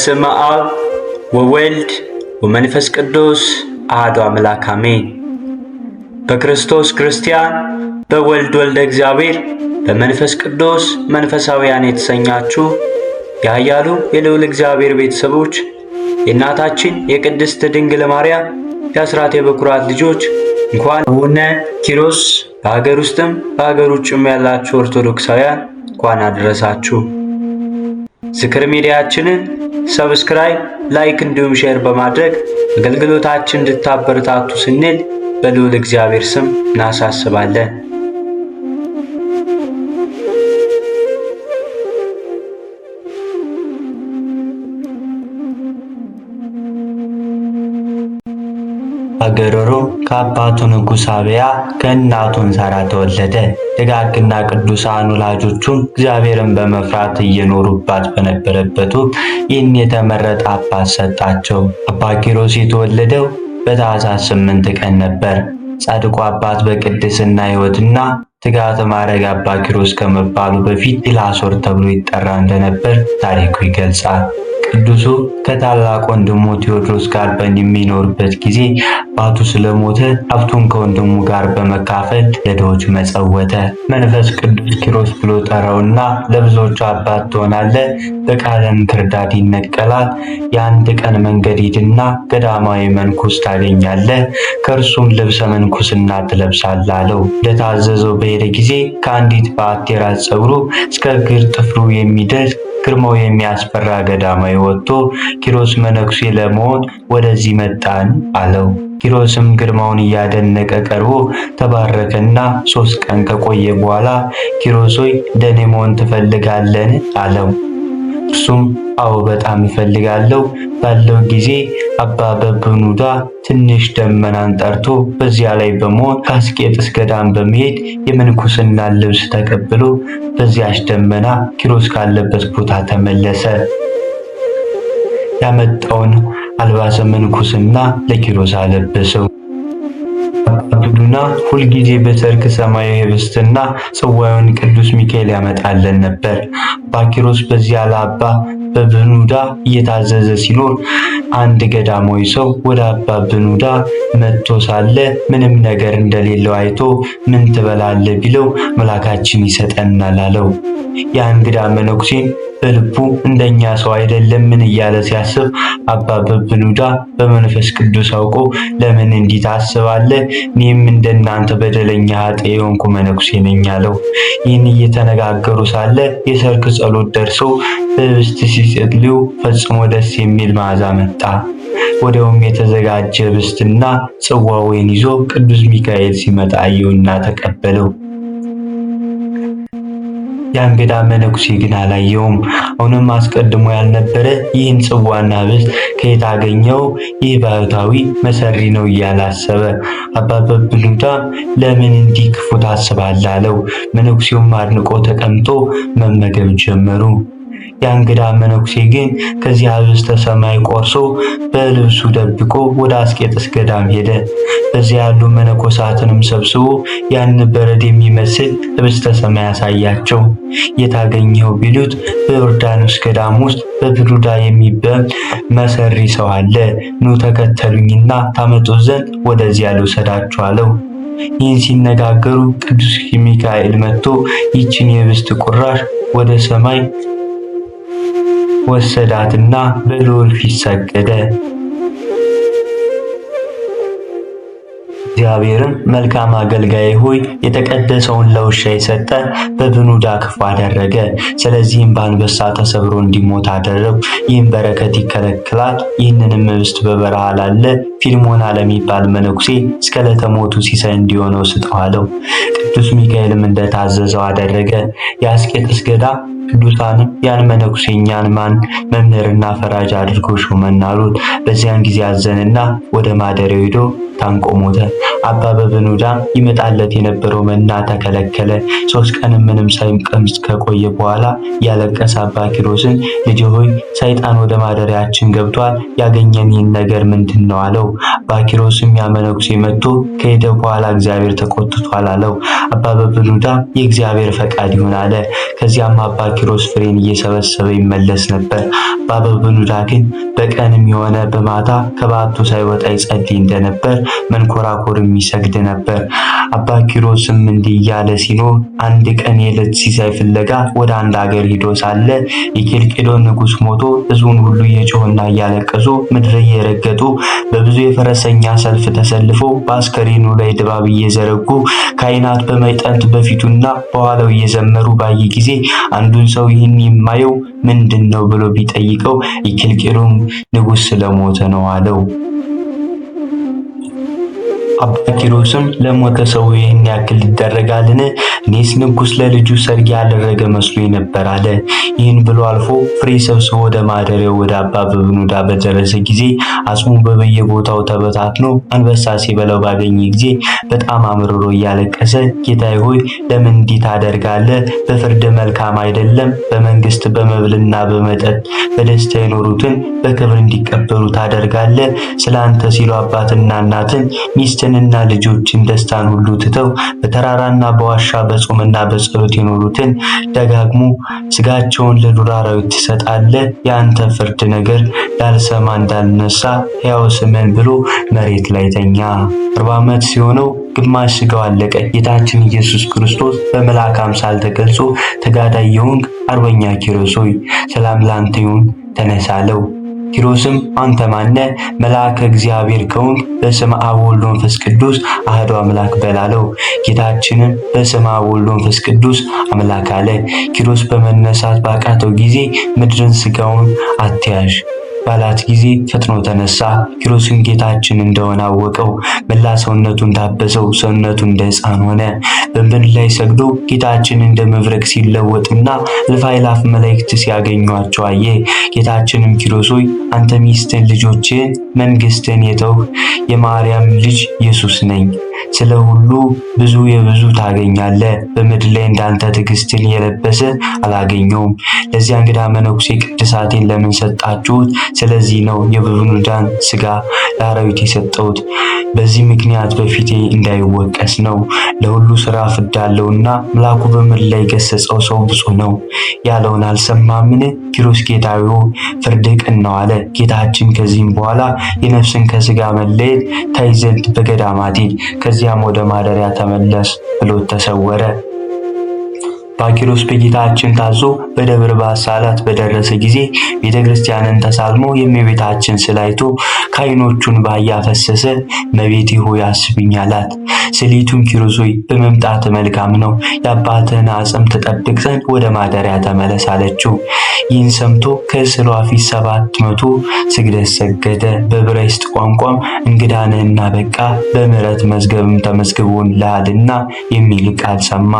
በስመ አብ ወወልድ ወመንፈስ ቅዱስ አሐዱ አምላክ አሜን። በክርስቶስ ክርስቲያን፣ በወልድ ወልደ እግዚአብሔር፣ በመንፈስ ቅዱስ መንፈሳውያን የተሰኛችሁ የኃያሉ የልዑል እግዚአብሔር ቤተሰቦች የእናታችን የቅድስት ድንግል ማርያም የአስራት የበኩራት ልጆች እንኳን አቡነ ኪሮስ በሀገር ውስጥም በሀገር ውጭም ያላችሁ ኦርቶዶክሳውያን እንኳን አደረሳችሁ። ዝክር ሚዲያችንን ሰብስክራይብ፣ ላይክ እንዲሁም ሼር በማድረግ አገልግሎታችን እንድታበረታቱ ስንል በልዑል እግዚአብሔር ስም እናሳስባለን። አገሮሮ ከአባቱ ንጉሥ አብያ ከእናቱ እንሳራ ተወለደ። ደጋግና ቅዱሳን ወላጆቹም እግዚአብሔርን በመፍራት እየኖሩባት በነበረበት ወቅት ይህን የተመረጠ አባት ሰጣቸው። አባ ኪሮስ የተወለደው በታኅሳስ 8 ቀን ነበር። ጻድቁ አባት በቅድስና ሕይወትና ትጋት ማዕረግ አባ ኪሮስ ከመባሉ በፊት ኢላሶር ተብሎ ይጠራ እንደነበር ታሪኩ ይገልጻል። ቅዱሱ ከታላቅ ወንድሙ ቴዎድሮስ ጋር በሚኖርበት ጊዜ አባቱ ስለሞተ ሀብቱን ከወንድሙ ጋር በመካፈል ለድሆች መጸወተ። መንፈስ ቅዱስ ኪሮስ ብሎ ጠራውና ለብዙዎቹ አባት ትሆናለህ፣ በቃለ እንክርዳድ ይነቀላል። የአንድ ቀን መንገድ ሂድና ገዳማዊ መንኩስ ታገኛለህ፣ ከእርሱም ልብሰ መንኩስና ትለብሳለህ አለው። ለታዘዘው በሄደ ጊዜ ከአንዲት በአቴ ራስ ፀጉሩ እስከ እግር ጥፍሩ የሚደርስ ግርማው የሚያስፈራ ገዳማዊ ወጥቶ ኪሮስ መነኩሴ ለመሆን ወደዚህ መጣን አለው። ኪሮስም ግርማውን እያደነቀ ቀርቦ ተባረከና 3 ቀን ከቆየ በኋላ ኪሮስ ሆይ እንደኔ መሆን ትፈልጋለህን? አለው። እርሱም አዎ በጣም እፈልጋለሁ ባለው ጊዜ አባ በብኑዳ ትንሽ ደመናን ጠርቶ በዚያ ላይ በመሆን ከአስቄጥስ ገዳም በመሄድ የምንኩስና ልብስ ተቀብሎ በዚያች ደመና ኪሮስ ካለበት ቦታ ተመለሰ። ያመጣውን አልባሰ ምንኩስና ለኪሮስ አለበሰው። አባቱና ሁልጊዜ በሰርክ ሰማያዊ ህብስትና ጽዋውን ቅዱስ ሚካኤል ያመጣለን ነበር። አባ ኪሮስ በዚያ ለአባ በብኑዳ እየታዘዘ ሲኖር አንድ ገዳማዊ ሰው ወደ አባ ብኑዳ መጥቶ ሳለ ምንም ነገር እንደሌለው አይቶ ምን ትበላለህ ቢለው መልአካችን ይሰጠናል አለው። ያ እንግዳ መነኩሴም በልቡ እንደኛ ሰው አይደለምን እያለ ሲያስብ አባ በብኑዳ በመንፈስ ቅዱስ አውቆ ለምን እንዲህ ታስባለህ? እኔም እንደናንተ በደለኛ ኃጥእ የሆንኩ መነኩሴ ነኝ አለው። ይህን እየተነጋገሩ ሳለ የሰርክ ጸሎት ደርሰው በህብስት ሲጸልዩ ፈጽሞ ደስ የሚል መዓዛ መጣ። ወዲያውም የተዘጋጀ ህብስትና ጽዋ ወይን ይዞ ቅዱስ ሚካኤል ሲመጣ አየውና ተቀበለው። የእንግዳ መነኩሴ ግን አላየውም። አሁንም አስቀድሞ ያልነበረ ይህን ጽዋና ህብስት ከየት አገኘው? ይህ ባህታዊ መሰሪ ነው እያለ አሰበ። አባ በብኑዳ ለምን እንዲህ ክፉ ታስባለህ? አለው። መነኩሴውም አድንቆ ተቀምጦ መመገብ ጀመሩ። የእንግዳ መነኩሴ ግን ከዚያ ህብስተ ሰማይ ቆርሶ በልብሱ ደብቆ ወደ አስቄጥስ ገዳም ሄደ። በዚያ ያሉ መነኮሳትንም ሰብስቦ ያን በረድ የሚመስል ህብስተ ሰማይ ያሳያቸው። የታገኘው ቢሉት በዮርዳኖስ ገዳም ውስጥ በብኑዳ የሚባል መሰሪ ሰው አለ፣ ኑ ተከተሉኝና ታመጡ ዘንድ ወደዚያ ልውሰዳችሁ አለው። ይህን ሲነጋገሩ ቅዱስ ሚካኤል መጥቶ ይችን የህብስት ቁራሽ ወደ ሰማይ ወሰዳትና በልዑል ፊት ሰገደ። እግዚአብሔርም መልካም አገልጋይ ሆይ የተቀደሰውን ለውሻ የሰጠ በብኑዳ ክፉ አደረገ። ስለዚህም በአንበሳ ተሰብሮ እንዲሞት አደረው። ይህም በረከት ይከለክላል። ይህንንም ህብስት በበረሃ ላለ ፊልሞና ለሚባል መነኩሴ እስከ ዕለተ ሞቱ ሲሳይ እንዲሆነው ስጠው አለው። ቅዱስ ሚካኤልም እንደታዘዘው አደረገ። የአስቄጥስ ገዳም ቅዱሳንም ያን መነኩሴ እኛን ማን መምህርና ፈራጅ አድርጎ ሾመን አሉት። በዚያን ጊዜ አዘንና ወደ ማደሪያው ሄዶ ታንቆ ሞተ። አባ በብኑዳም ይመጣለት የነበረው መና ተከለከለ። 3 ቀን ምንም ሳይቀምስ ከቆየ በኋላ ያለቀሰ አባ ኪሮስን ልጅ ሆይ ሰይጣን ወደ ማደሪያችን ገብቷል፣ ያገኘን ይህን ነገር ምንድነው? አለው። ባኪሮስም ያ መነኩሴ መጥቶ ከሄደ በኋላ እግዚአብሔር ተቆጥቷል አለው። አባ በብኑዳ የእግዚአብሔር ፈቃድ ይሁን አለ። ከዚያም አባ ኪሮስ ፍሬን እየሰበሰበ ይመለስ ነበር። አባ በብኑዳ ግን በቀንም የሆነ በማታ ከባቱ ሳይወጣ ይጸልይ እንደነበር፣ መንኮራኮርም ይሰግድ ነበር። አባ ኪሮስም እንዲህ እያለ ሲኖር አንድ ቀን የዕለት ሲሳይ ፍለጋ ወደ አንድ ሀገር ሂዶ ሳለ የኬልቄዶን ንጉሥ ሞቶ ሕዝቡን ሁሉ እየጮሁና እያለቀሱ ምድር እየረገጡ በብዙ የፈረሰኛ ሰልፍ ተሰልፈው በአስከሬኑ ላይ ድባብ እየዘረጉ ካህናት በማዕጠንት በፊቱና በኋላው እየዘመሩ ባየ ጊዜ አንዱን ሰው ይህን የማየው ምንድን ነው ብሎ ቢጠይቀው የኬልቄዶን ንጉሥ ስለሞተ ነው አለው። አባ ኪሮስም ለሞተ ሰው ይህን ያክል ይደረጋልን? እኔስ ንጉሥ ለልጁ ሰርግ ያደረገ መስሎኝ ነበር አለ። ይህን ብሎ አልፎ ፍሬ ሰብስቦ ወደ ማደሪያው ወደ አባ በብኑዳ በደረሰ ጊዜ አጽሙ በየቦታው ተበታትኖ አንበሳ ሲበላው ባገኘ ጊዜ በጣም አምርሮ እያለቀሰ ጌታዬ ሆይ ለምን እንዲህ ታደርጋለህ? በፍርድ መልካም አይደለም። በመንግስት በመብልና በመጠጥ በደስታ የኖሩትን በክብር እንዲቀበሉ ታደርጋለህ። ስለ አንተ ሲሉ አባትና እናትን ሚስትንና ልጆችን ደስታን ሁሉ ትተው በተራራና በዋሻ በጾምና በጸሎት የኖሩትን ደጋግሞ ስጋቸውን ለዱር አራዊት ትሰጣለህ። የአንተ ፍርድ ነገር ላልሰማ እንዳልነሳ ሕያው ስምን ብሎ መሬት ላይ ተኛ። 40 ዓመት ሲሆነው ግማሽ ስጋው አለቀ። ጌታችን ኢየሱስ ክርስቶስ በመልአክ አምሳል ተገልጾ ተጋዳይ የሆንክ አርበኛ ኪሮስ ሆይ ሰላም ላንተ ይሁን ተነሳ አለው። ኪሮስም አንተ ማነህ? መልአከ እግዚአብሔር ከሆንክ በስመ አብ ወወልድ ወመንፈስ ቅዱስ አሐዱ አምላክ በል አለው። ጌታችንም በስመ አብ ወወልድ ወመንፈስ ቅዱስ አምላክ አለ። ኪሮስ በመነሳት ባቃተው ጊዜ ምድርን ስጋውን አትያዥ ባላት ጊዜ ፈጥኖ ተነሳ። ኪሮስም ጌታችን እንደሆነ አወቀው። መላ ሰውነቱን ዳበሰው። ሰውነቱ እንደ ሕፃን ሆነ። በምድር ላይ ሰግዶ ጌታችን እንደ መብረቅ ሲለወጥና እልፍ አእላፍ መላእክት ሲያገኟቸው አየ። ጌታችንም ኪሮስ ሆይ አንተ ሚስትን፣ ልጆችን፣ መንግስትን የተውህ የማርያም ልጅ ኢየሱስ ነኝ። ስለ ሁሉ ብዙ የብዙ ታገኛለህ። በምድር ላይ እንዳንተ ትዕግስትን የለበሰ አላገኘውም። ለዚያ እንግዳ መነኩሴ ቅድሳቴን ለምን ሰጣችሁት? ስለዚህ ነው የበብኑዳን ስጋ ለአራዊት የሰጠሁት። በዚህ ምክንያት በፊቴ እንዳይወቀስ ነው። ለሁሉ ስራ ፍዳ አለውና መልአኩ በምድር ላይ ገሰጸው ሰው ብፁዕ ነው ያለውን አልሰማምን? ኪሮስ ጌታዬ ፍርድ ቅን ነው አለ። ጌታችን ከዚህም በኋላ የነፍስን ከስጋ መለየት ታይ ዘንድ በገዳማት ሂድ፣ ከዚያም ወደ ማደሪያ ተመለስ ብሎ ተሰወረ። ባኪሮስ በጌታችን ታዞ በደብረ ባሳላት በደረሰ ጊዜ ቤተክርስቲያንን ተሳልሞ የእመቤታችን ስዕል አይቶ ከዓይኖቹን እንባ እያፈሰሰ እመቤቴ ሆይ አስቢኝ አላት። ስዕሊቱም ኪሮስ ሆይ በመምጣት መልካም ነው፣ የአባትህን አጽም ትጠብቅ ዘንድ ወደ ማደሪያ ተመለስ አለችው። ይህን ሰምቶ ከስዕሏ ፊት 700 ስግደት ሰገደ። በዕብራይስጥ ቋንቋም እንግዳ ነህና በቃ በምሕረት መዝገብም ተመዝግቦልሃልና የሚል ቃል ሰማ።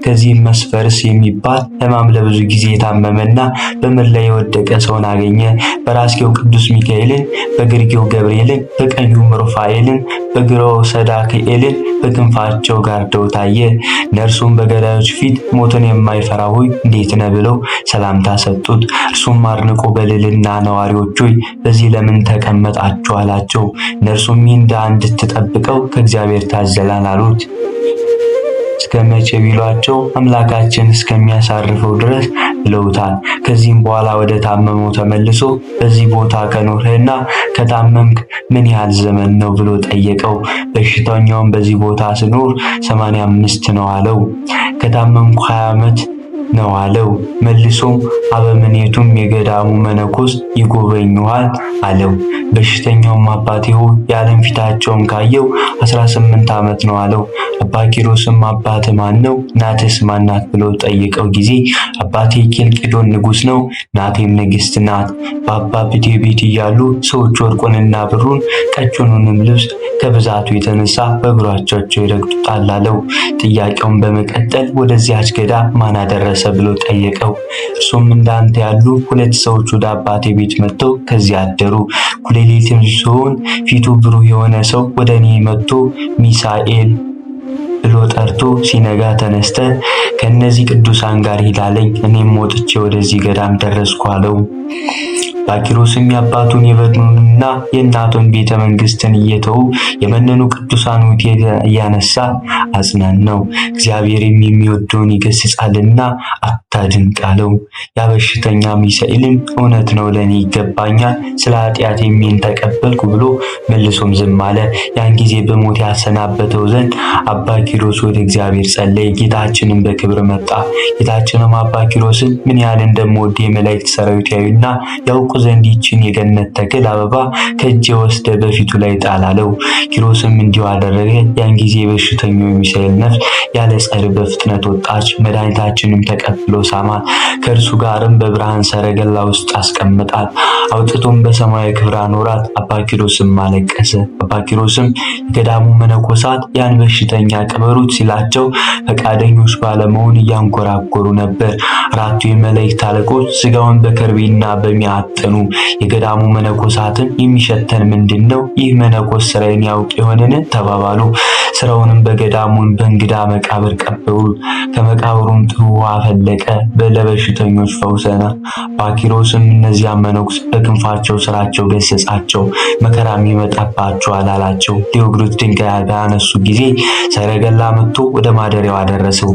ከዚህም ፈርስ የሚባል ሕማም ለብዙ ጊዜ የታመመና በምድር ላይ የወደቀ ሰውን አገኘ። በራስጌው ቅዱስ ሚካኤልን፣ በግርጌው ገብርኤልን፣ በቀኙም ሩፋኤልን፣ በግራው ሰዳክኤልን በክንፋቸው ጋርደው ታየ። እነርሱም በገዳዮች ፊት ሞትን የማይፈራ ሆይ እንዴት ነህ ብለው ሰላምታ ሰጡት። እርሱም አድንቆ በልዕልና ነዋሪዎች ሆይ በዚህ ለምን ተቀመጣችሁ አላቸው። እነርሱም ይህን ድሃ እንድትጠብቀው ከእግዚአብሔር ታዘላን አሉት። እስከ መቼ ቢሏቸው አምላካችን እስከሚያሳርፈው ድረስ ብለውታል። ከዚህም በኋላ ወደ ታመመው ተመልሶ በዚህ ቦታ ከኖርህና ከታመምክ ምን ያህል ዘመን ነው ብሎ ጠየቀው። በሽተኛውም በዚህ ቦታ ስኖር 85 ነው አለው። ከታመምኩ 20 ዓመት ነው አለው። መልሶም አበምኔቱም የገዳሙ መነኮስ ይጎበኙሃል አለው። በሽተኛውም አባቴ ሆይ የዓለም ፊታቸውን ካየው 18 ዓመት ነው አለው። አባ ኪሮስም አባት ማን ነው? እናትስ ማን ናት? ብሎ ጠየቀው ጊዜ አባቴ ኬልቄዶን ንጉሥ ነው፣ እናቴም ንግሥት ናት። በአባቴ ቤት እያሉ ሰዎች ወርቁንና ብሩን ቀጭኑንም ልብስ ከብዛቱ የተነሳ በእግሮቻቸው ይረግጡታል አለው። ጥያቄውን በመቀጠል ወደዚያች ገዳም ማን አደረሰ ብሎ ጠየቀው። እርሱም እንዳንተ ያሉ 2 ሰዎች ወደ አባቴ ቤት መጥተው ከዚያ አደሩ። ኩሌሊትም ሲሆን ፊቱ ብሩህ የሆነ ሰው ወደ እኔ መጥቶ ሚሳኤል ብሎ ጠርቶ ሲነጋ ተነስተ ከነዚህ ቅዱሳን ጋር ሂድ አለኝ። እኔም ወጥቼ ወደዚህ ገዳም ደረስኩ አለው። ባኪሮስም የአባቱን የበድኑንና የእናቱን ቤተ መንግስትን እየተዉ የመነኑ ቅዱሳን እያነሳ አጽናናው። እግዚአብሔርም የሚወደውን ይገስጻልና አታድንቅ አለው። ያ በሽተኛ ሚሳኤልም እውነት ነው፣ ለእኔ ይገባኛል፣ ስለ ኃጢአት የሚን ተቀበልኩ ብሎ መልሶም ዝም አለ። ያን ጊዜ በሞት ያሰናበተው ዘንድ አባ ኪሮስ ወደ እግዚአብሔር ጸለየ። ጌታችንም በክብር መጣ። ጌታችንም አባ ኪሮስን ምን ያህል እንደምወድ የመላእክት ሰራዊት ያዩና ያውቁ ዘንድ ይችን የገነት ተክል አበባ ከእጄ ወስደ በፊቱ ላይ ጣል አለው። ኪሮስም እንዲሁ አደረገ። ያን ጊዜ በሽተኛው የሚሳኤል ነፍስ ያለ ጸር በፍጥነት ወጣች። መድኃኒታችንም ተቀብሎ ሳማት። ከእርሱ ጋርም በብርሃን ሰረገላ ውስጥ አስቀምጣት። አውጥቶም በሰማያዊ ክብር አኖራት። አባ ኪሮስም አለቀሰ። አባ ኪሮስም የገዳሙ መነኮሳት ያን በሽተኛ ቅበሩት ሲላቸው ፈቃደኞች ባለመሆን እያንጎራጎሩ ነበር። አራቱ የመላእክት አለቆች ስጋውን በከርቤና በሚያጥኑ የገዳሙ መነኮሳትን የሚሸተን ምንድን ነው? ይህ መነኮስ ስራዬን ያውቅ የሆነን ተባባሉ። ስራውንም በገዳሙን በእንግዳ መቃብር ቀበሩት። ከመቃብሩም ጥሩ ውሃ ፈለቀ። ለበሽተኞች ፈውሰና። ባኪሮስም እነዚያ መነኩስ በክንፋቸው ስራቸው ገሰጻቸው። መከራም ይመጣባቸዋል አላቸው። ሊወግሩት ድንጋይ ባነሱ ጊዜ ሰረገላ መጥቶ ወደ ማደሪያው አደረሰው።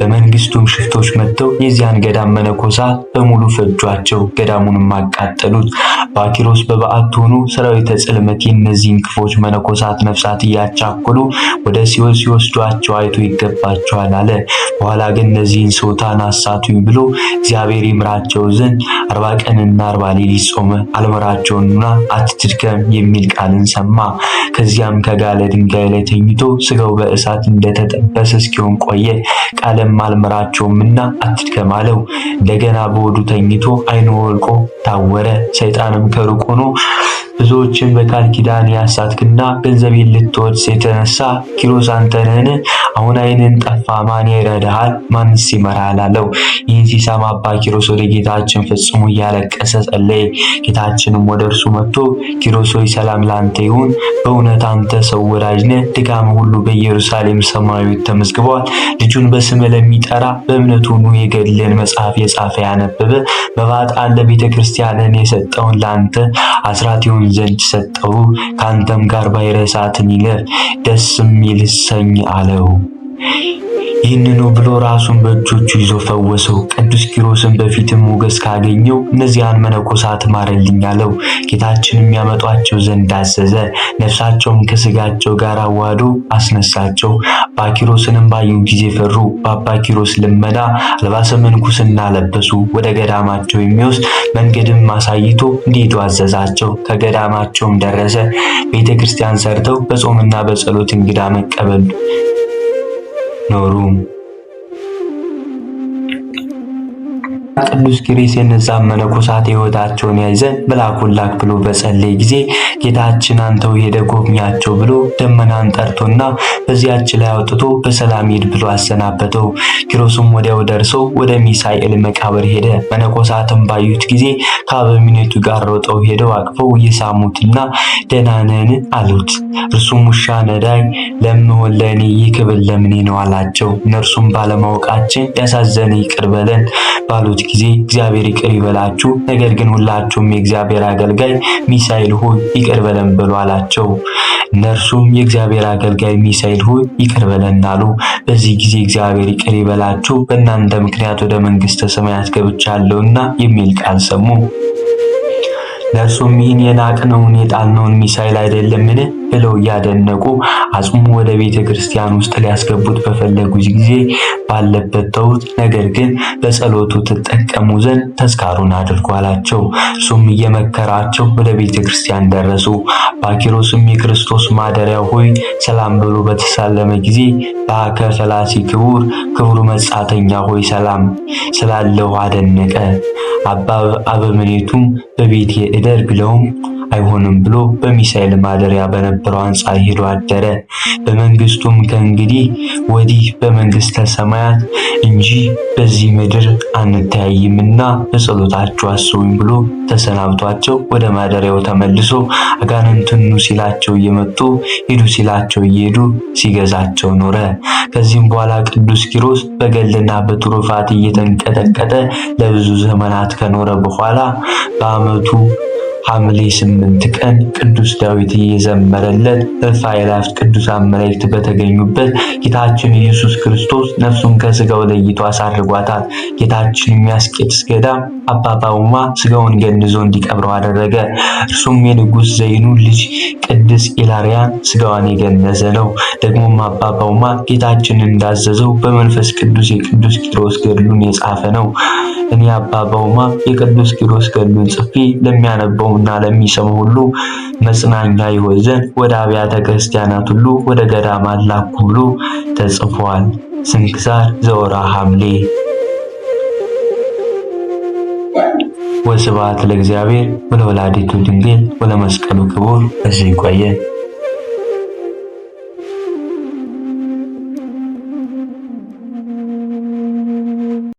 በመንግስቱም ሽፍቶች መጥተው የዚያን ገዳም መነኮሳት በሙሉ ፈጇቸው፣ ገዳሙንም አቃጠሉት። ባኪሮስ በበዓቱ ሆኖ ሰራዊተ ጽልመት እነዚህን ክፎች መነኮሳት ነፍሳት እያቻኮሉ ወደ ሲኦል ሲወስዷቸው አይቶ ይገባቸዋል አለ። በኋላ ግን እነዚህን ሰውታን አሳቱኝ ብሎ እግዚአብሔር ይምራቸው ዘንድ 40 ቀንና 40 ሌሊት ጾመ። አልመራቸውና አትድከም የሚል ቃልን ሰማ። ከዚያም ከጋለ ድንጋይ ላይ ተኝቶ ስጋው በእሳት እንደተጠበሰ እስኪሆን ቆየ። ቃልም አልመራቸውምና አትድከም አለው። እንደገና በሆዱ ተኝቶ ዓይኑ ወልቆ ታወረ። ሰይጣንም ከሩቅ ሆኖ ብዙዎችን በቃል ኪዳን ያሳትክና ገንዘቤን ልትወርስ የተነሳ ኪሮስ አንተ ነህን? አሁን ዓይንን ጠፋ፣ ማን ይረዳሃል? ማንስ ይመራሃል? አለው። ይህን ሲሰማ አባ ኪሮስ ወደ ጌታችን ፍጹም እያለቀሰ ጸለየ። ጌታችንም ወደ እርሱ መጥቶ ኪሮስ ሆይ ሰላም ላንተ ይሁን። በእውነት አንተ ሰው ወዳጅ ነህ። ድካም ሁሉ በኢየሩሳሌም ሰማያዊት ተመዝግቧል። ልጁን በስም ለሚጠራ በእምነቱ ሆኖ የገድልን መጽሐፍ የጻፈ ያነበበ በባዕጣን ለቤተ ክርስቲያንን የሰጠውን ለአንተ አስራት ይሁን ዘንድ ሰጠው። ካንተም ጋር ባይረሳትን ይለፍ ደስም ይልሰኝ አለው። ይህንኑ ብሎ ራሱን በእጆቹ ይዞ ፈወሰው። ቅዱስ ኪሮስን በፊትም ሞገስ ካገኘው እነዚያን መነኮሳት ማረልኝ አለው። ጌታችን የሚያመጧቸው ዘንድ አዘዘ። ነፍሳቸውም ከስጋቸው ጋር አዋህዶ አስነሳቸው። አባ ኪሮስንም ባዩ ጊዜ ፈሩ። በአባ ኪሮስ ልመና አልባሰ ምንኩስና ለበሱ። ወደ ገዳማቸው የሚወስድ መንገድም አሳይቶ እንዲሄዱ አዘዛቸው። ከገዳማቸውም ደረሰ። ቤተ ክርስቲያን ሰርተው በጾምና በጸሎት እንግዳ መቀበል ኖሩ። ቅዱስ ኪሮስ የነዛን መነኮሳት ሕይወታቸውን ያይ ዘንድ መልአኩን ላክ ብሎ በጸለየ ጊዜ ጌታችን አንተው ሄደ ጎብኛቸው ብሎ ደመናን ጠርቶና በዚያች ላይ አውጥቶ በሰላም ሂድ ብሎ አሰናበተው። ኪሮስም ወዲያው ደርሶ ወደ ሚሳኤል መቃብር ሄደ። መነኮሳትም ባዩት ጊዜ ከአበምኔቱ ጋር ሮጠው ሄደው አቅፈው እየሳሙትና ደህና ነህን አሉት። እርሱም ውሻ ነዳይ ለምሆን ለእኔ ይህ ክብር ለምኔ ነው አላቸው። እነርሱም ባለማወቃችን ያሳዘነ ይቅር በለን ባሉት ጊዜ እግዚአብሔር ይቅር ይበላችሁ፣ ነገር ግን ሁላችሁም የእግዚአብሔር አገልጋይ ሚሳኤል ሆይ ይቅር በለን በሉ አላቸው። እነርሱም የእግዚአብሔር አገልጋይ ሚሳኤል ሆይ ይቅር በለን አሉ። በዚህ ጊዜ እግዚአብሔር ይቅር ይበላችሁ፣ በእናንተ ምክንያት ወደ መንግሥተ ሰማያት ገብቻለሁና የሚል ቃል ሰሙ። ለእርሱም ይህን የናቅነውን የጣልነውን ሚሳኤል አይደለምን ብለው እያደነቁ አጽሙ ወደ ቤተ ክርስቲያን ውስጥ ሊያስገቡት በፈለጉ ጊዜ ባለበት ተዉት። ነገር ግን በጸሎቱ ትጠቀሙ ዘንድ ተስካሩን አድርጉ አላቸው። እርሱም እየመከራቸው ወደ ቤተ ክርስቲያን ደረሱ። አባ ኪሮስም የክርስቶስ ማደሪያ ሆይ ሰላም ብሎ በተሳለመ ጊዜ በአከ ፈላሲ ክቡር መጻተኛ ሆይ ሰላም ስላለው አደነቀ። አበምኔቱም በቤቴ እደር ቢለውም አይሆንም ብሎ በሚሳኤል ማደሪያ በነበረ በነበረው አንጻር ሄዶ አደረ። በመንግስቱም ከእንግዲህ ወዲህ በመንግስተ ሰማያት እንጂ በዚህ ምድር አንተያይምና በጸሎታችሁ አስቡኝ ብሎ ተሰናብቷቸው ወደ ማደሪያው ተመልሶ አጋንንትን ኑ ሲላቸው እየመጡ ሂዱ ሲላቸው እየሄዱ ሲገዛቸው ኖረ። ከዚህም በኋላ ቅዱስ ኪሮስ በገድልና በትሩፋት እየተንቀጠቀጠ ለብዙ ዘመናት ከኖረ በኋላ በዓመቱ ሐምሌ 8 ቀን ቅዱስ ዳዊት እየዘመረለት እልፍ አእላፋት ቅዱሳን መላእክት በተገኙበት ጌታችን ኢየሱስ ክርስቶስ ነፍሱን ከስጋው ለይቶ አሳርጓታል። ጌታችን የሚያስቄጥስ ገዳም አባ ጳውማ ስጋውን ገንዞ እንዲቀብረው አደረገ። እርሱም የንጉሥ ዘይኑ ልጅ ቅዱስ ኢላርያን ስጋዋን የገነዘ ነው። ደግሞም አባ ጳውማ ጌታችን እንዳዘዘው በመንፈስ ቅዱስ የቅዱስ ኪሮስ ገድሉን የጻፈ ነው። እኔ አባ ጳውማ የቅዱስ ኪሮስ ገድሉን ጽፌ ለሚያነበውና ለሚሰማው ሁሉ መጽናኛ ይሆን ዘንድ ወደ አብያተ ክርስቲያናት ሁሉ ወደ ገዳማት ላኩ ብሎ ተጽፏል። ስንክሳር ዘወርኀ ሐምሌ። ወስብሐት ለእግዚአብሔር ወለወላዲቱ ድንግል ወለመስቀሉ ክቡር። በዚህ ይቆየን።